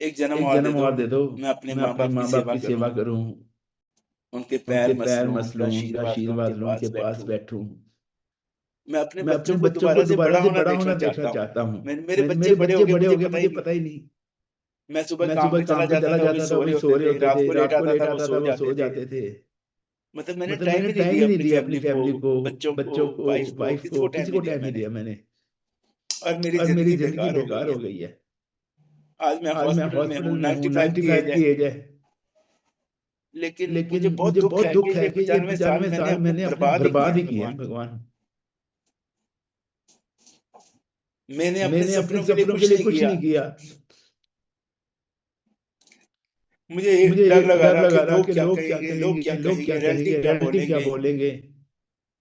एक जन्म एक और दे जन्म दो, और दे दो, मैं अपने मैं माँ अपने बाप की माँ बाप सेवा की करूं, सेवा करूं, उनके उनके पैर पैर मसलूं, मस उनका लूं, उनका आशीर्वाद लूं, उनके आशीर्वाद लूं, उनके पास पास बैठूं। बैठूं। मैं अपने मैं अपने बच्चों को बच्चों को दोबारा से दोबारा बड़ा से होना बड़ा देखना होना देखना चाहता हूँ। चाहता हूँ। मेरे बच्चे मेरे बड़े हो बच्चे गए, बड़े मुझे हो गए, पता ही मुझे नहीं। पता ही नहीं। मैं सुबह मैं काम सुबह पे चला काम पे जाता चला था, वही जाता था, सो रहे वही होते सो रहे थे, होते रात थे, को लेट रात को आता लेट था, वो आता था, सो वो जाते सो थे। जाते थे। मतलब मैंने मतलब टाइम मैंने ही नहीं टाइम दिया ही नहीं अपनी दिया अपनी फैमिली को, फैमिली को, बच्चों को, बच्चों को, वाइफ को, वाइफ किसी को, को टाइम किसी नहीं को दिया टाइम नहीं मैंने। दिया मैंने। और मेरी और मेरी जिंदगी जिंदगी बेकार हो गई बेकार है। हो गई है। आज मैं आज मैं हॉस्पिटल में हूँ, हॉस्पिटल में हूँ, 95 की 95 एज है। की एज है। लेकिन मुझे लेकिन बहुत मुझे दुख बहुत है कि दुख ये है कि ये 95 साल 95 मैंने साल अपने मैंने अपने बर्बाद ही किए बर्बाद हैं ही किए हैं भगवान। भगवान। मैंने अपने मैंने अपने सपनों के लिए सपनों के कुछ लिए नहीं कुछ किया। नहीं किया। मुझे मुझे डर लगा डर था कि लगा था लोग कि क्या लोग क्या कहेंगे, लोग कहेंगे, क्या लोग क्या कहेंगे, रियलिटी कहेंगे, क्या रियलिटी क्या बोलेंगे। बोलेंगे।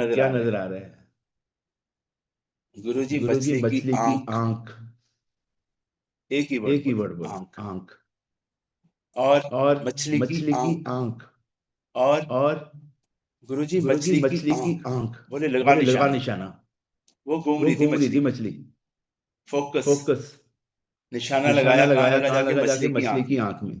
नजर क्या आ रहा नजर है? आ रहा है? गुरुजी, गुरुजी, मछली की मछली की आंख। आंख। एक ही वर्ड एक ही बोलो, वर्ड बोलो, आंख। आंख। और और मछली की मछली की आंख। आंख। और और गुरुजी, गुरुजी, मछली की मछली की आंख। आंख। बोले लगा बोले लगा निशाना। निशाना। वो घूम वो रही थी घूम रही मछली। थी मछली। फोकस। फोकस। निशाना निशाना लगाया, कहाँ लगाया, लगा? कहाँ जाके लगा? जाके मछली की मछली आंख की में। आंख में।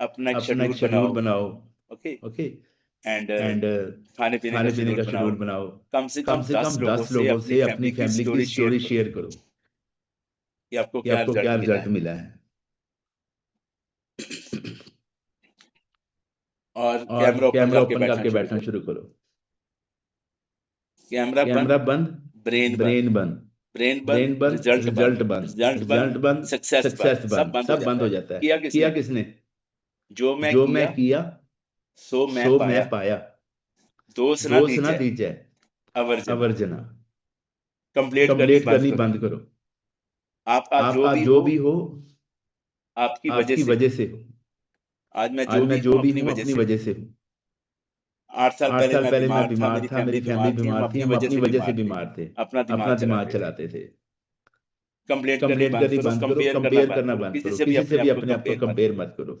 अपना एक अपना एक शेड्यूल शेड्यूल बनाओ, बनाओ, ओके, ओके, एंड एंड खाने पीने का खाने पीने शेड्यूल का बनाओ। शेड्यूल बनाओ। कम से कम कम से 10 कम लोगों 10 से लोगों अपनी से फैमिली अपनी की फैमिली की स्टोरी शेयर स्टोरी करो शेयर करो कि आपको कि क्या आपको क्या रिजल्ट मिला रिजल्ट है। मिला है। और और कैमरा ओपन कैमरा करके ओपन बैठना करके शुरू बैठना करो। शुरू करो। कैमरा कैमरा बंद, बंद, ब्रेन बंद, ब्रेन बंद, ब्रेन ब्रेन बंद, बंद, रिजल्ट बंद, रिजल्ट बंद, रिजल्ट बंद, रिजल्ट बंद, सक्सेस बंद, सक्सेस सब बंद, बंद हो सब बंद जाता हो है। जाता है। किया किया किसने? किसने? जो मैं जो मैं किया किया सो मैं सो मैं पाया, पाया, दोष ना दोष ना दीजिए दीजिए अवर्जना। अवर्जना। कंप्लेंट करनी कंप्लीट बंद करनी करो। बंद करो। आप जो आप भी जो हो भी हो आपकी वजह आपकी से वजह हो। से हो। आज मैं आज जो मैं भी जो हूँ भी अपनी हूँ वजह अपनी से हूँ। वजह से हूँ। 8 साल 8 पहले साल मैं पहले मैं बीमार था, बीमार मेरी था, फैमिली मेरी फैमिली बीमार थी, हम बीमार थी, अपनी हम वजह अपनी से वजह से बीमार थे, बीमार थे, अपना दिमाग अपना दिमाग चलाते थे। चलाते थे। कंप्लेंट करनी कंप्लेंट बंद करनी करो, बंद करो, कंपेयर करना कंपेयर बंद करना करो, बंद किसी करो, से भी किसी से अपने भी आप को अपने आप को कंपेयर मत कंपेयर करो। मत करो।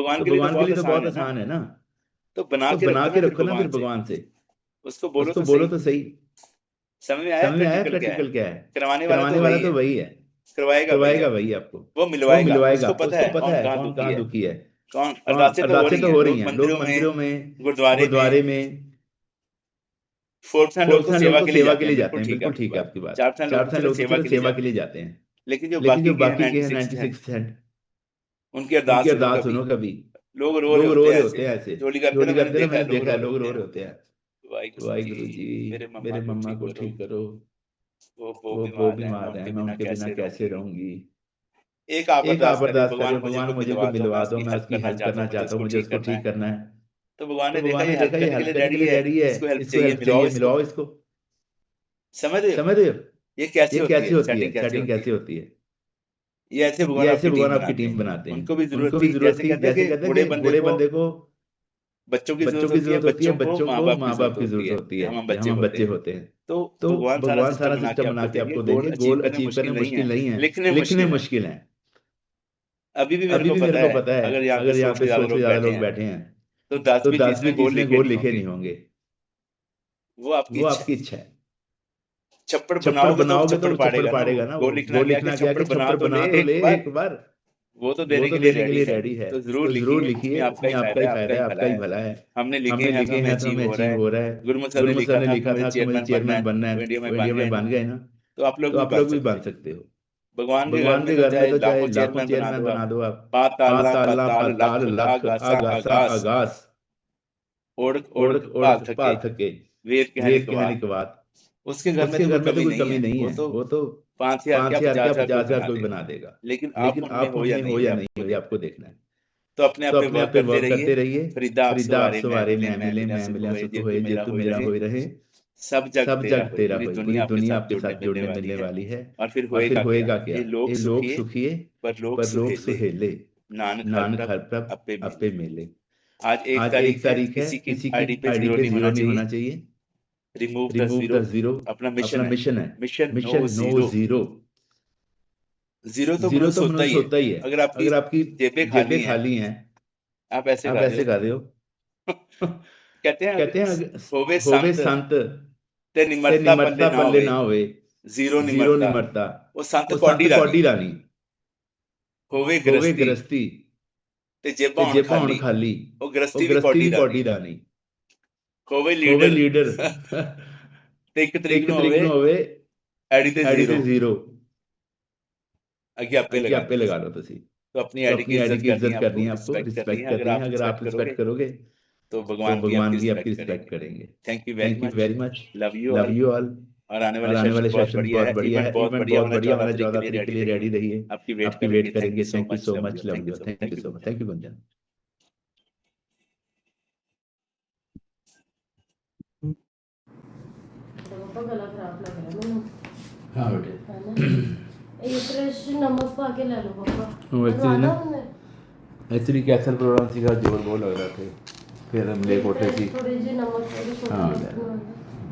भगवान तो के लिए तो भगवान के बहुत लिए तो बहुत आसान है ना, आसान है ना। तो बना तो के बना रखो ना के फिर रखो ना फिर भगवान से, भगवान से, उसको बोलो उसको तो बोलो सही। तो सही। समझ में आया समझ में आया प्रैक्टिकल क्या है? प्रैक्टिकल क्या है? करवाने वाला तो करवाने वाला वही तो है, वही है, करवाएगा वही करवाएगा आपको, वही आपको। वो वो मिलवाएगा, मिलवाएगा, उसको पता उसको है पता कौन है कहाँ कौन दुखी कहाँ है। दुखी है। कौन कौन अरदासें तो हो अरदासें रही तो हैं, हो रही लोग हैं, लोग मंदिरों में, मंदिरों में, गुरुद्वारे में, गुरुद्वारे में। 4% लोग तो 4% लोग सेवा तो के लिए सेवा जाते के हैं, लिए बिल्कुल जाते हैं, ठीक है बिल्कुल आपकी ठीक है बात। आपकी बात। 4% लोग तो 4% चलो लोग तो सेवा चलो के लिए सेवा के जाते लिए हैं, जाते हैं, लेकिन जो लेकिन बाकी जो के हैं बाकी के हैं 96%, 96%, उनकी उनकी अरदास सुनो अरदास कभी। सुनो कभी। लोग रो रहे लोग होते रो हैं रहे ऐसे, होते हैं ऐसे, चोरी करते चोरी ना, मैंने करते ना, देखा है मैंने लोग देखा रो है रहे लोग होते रो हैं, रहे होते हैं। वाहिगुरु जी, वाहिगुरु जी, मेरे मम्मा मेरे को मम्मा ठीक को करो, ठीक करो, वो वो बीमार है, मैं बीमार है, उनके मैं बिना उनके बिना कैसे कैसे रहूंगी। रहूंगी। एक आप एक अरदास आप करिए, अरदास भगवान करिए, मुझे भगवान कोई मुझे को मिलवा दो, मैं मिलवा दो, उसकी मैं हेल्प उसकी करना हेल्प चाहता करना हूँ, मुझे चाहता हूँ, उसको मुझे ठीक उसको करना ठीक है। करना है। तो भगवान तो ने देखा भगवान ये ने हेल्प देखा ये करने के हेल्प लिए करने के रेडी लिए है, रेडी है, इसको हेल्प इसको चाहिए, हेल्प मिलाओ चाहिए, इसको। मिलाओ इसको। समझ रहे हो? समझ रहे हो? ये कैसे होती है, सेटिंग कैसे होती है? ये ऐसे भगवान आपकी टीम बनाते हैं। उनको भी जरूरत थी, जैसे कहते हैं कि बूढ़े बंदे को बच्चों की जरूरत होती है, बच्चों को माँ बाप की जरूरत होती है, हम हम बच्चे होते हैं। तो भगवान सारा सिस्टम बना के आपको देंगे। गोल अचीव करना मुश्किल नहीं है, लिखने मुश्किल है। अभी भी मेरे को पता है, अगर यहाँ पे 100 से ज्यादा लोग बैठे हैं तो 10 भी जिसमें गोल लिखे नहीं होंगे। वो आपकी इच्छा है। छप्पड़ बनाओगे तो छप्पड़ पाड़ेगा ना। गोल लिखना क्या कि छप्पड़ बना तो ले एक बार, वो तो देने के लिए रेडी है। तो जरूर लिखिए, उसमें आपका ही फायदा है, आपका ही भला है। हमने लिखे हैं तो हमें अचीव हो रहा है। गुरमुख सर ने लिखा था कि मुझे चेयरमैन बनना है, तो इंडिया में बन गए ना। तो आप लोग भी बन सकते हो। भगवान के घर में तो चाहे लाखों चेयरमैन बना दो आप। पाताल लख आगास ओढ़ पाल थके, वेद कहने के बाद उसके घर में तो कोई कमी नहीं है। वो तो 5,000 क्या 50,000 कोई बना देगा। लेकिन आप उनमें हो या नहीं हो, आपको देखना है। तो अपने वर्क करते रहिए। फरीदा आप सवारे मैं मिले सुख होए जे तू मेरा होए रहे। सब जग तेरा होए, पूरी दुनिया आपके साथ जुड़ने मिलने वाली है। और फिर होएगा क्या? ये लोग सुखिए पर लोग सुहेले, नानक हर प्रभ अपे मेले। आज 1 तारीख है, किसी की आईडी पे जीरो नहीं होना चाहिए। रिमूव द जीरो अपना मिशन है। Mission no zero. जीरो तो मनुष्य होता ही है। अगर आपकी जेबें खाली हैं, आप ऐसे कर रहे हो। कहते हैं होवे संत ते निमरता पल्ले ना होवे, जीरो निमरता। वो संत कौडी रानी होवे गृहस्थी ते जेबां हुण खाली, वो गृहस्थी भी कौडी रानी। होवे लीडर ते 1 तरीक ਨੂੰ ਹੋਵੇ आईडी ਤੇ जीरो। आगे आपे लगा लो तुसी। तो अपनी आईडी की इज्जत करनी है, आपको रिस्पेक्ट करनी है। अगर आप रिस्पेक्ट करोगे तो भगवान भी आपकी रिस्पेक्ट करेंगे। Thank you very much. Love you all. और आने वाले सेशन बहुत बढ़िया है। इवेंट बहुत बढ़िया होना। 14 तारीख के लिए रेडी रहिए। आपकी वेट करेंगे। Thank you so much. Love you. Thank you so much. Thank you Gunjan. गला खराब लग रहा है मैंने। हाँ बेटे, है ना? ये फ्रेश नमक पा के ले लो पापा। वो एक्चुअली कैंसर प्रोग्राम सीखा, जोर बहुत लग रहा थे। फिर मलेरकोटले सी, थोड़ी जी नमक थोड़ी हाँ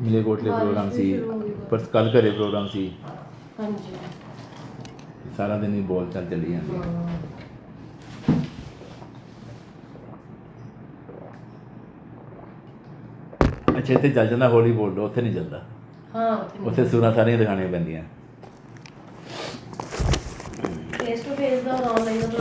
मलेरकोटले प्रोग्राम सी, पर कल घरे प्रोग्राम सी। हाँ जी, सारा दिन ही बोल चाल चली जाती। अच्छा इतने चल जाता, हौली बोल लो, उत्थे नहीं चलता। हाँ उत्थे सुना सारियां दिखाने पैंदियां। फेस टू फेस दा और ऑनलाइन दा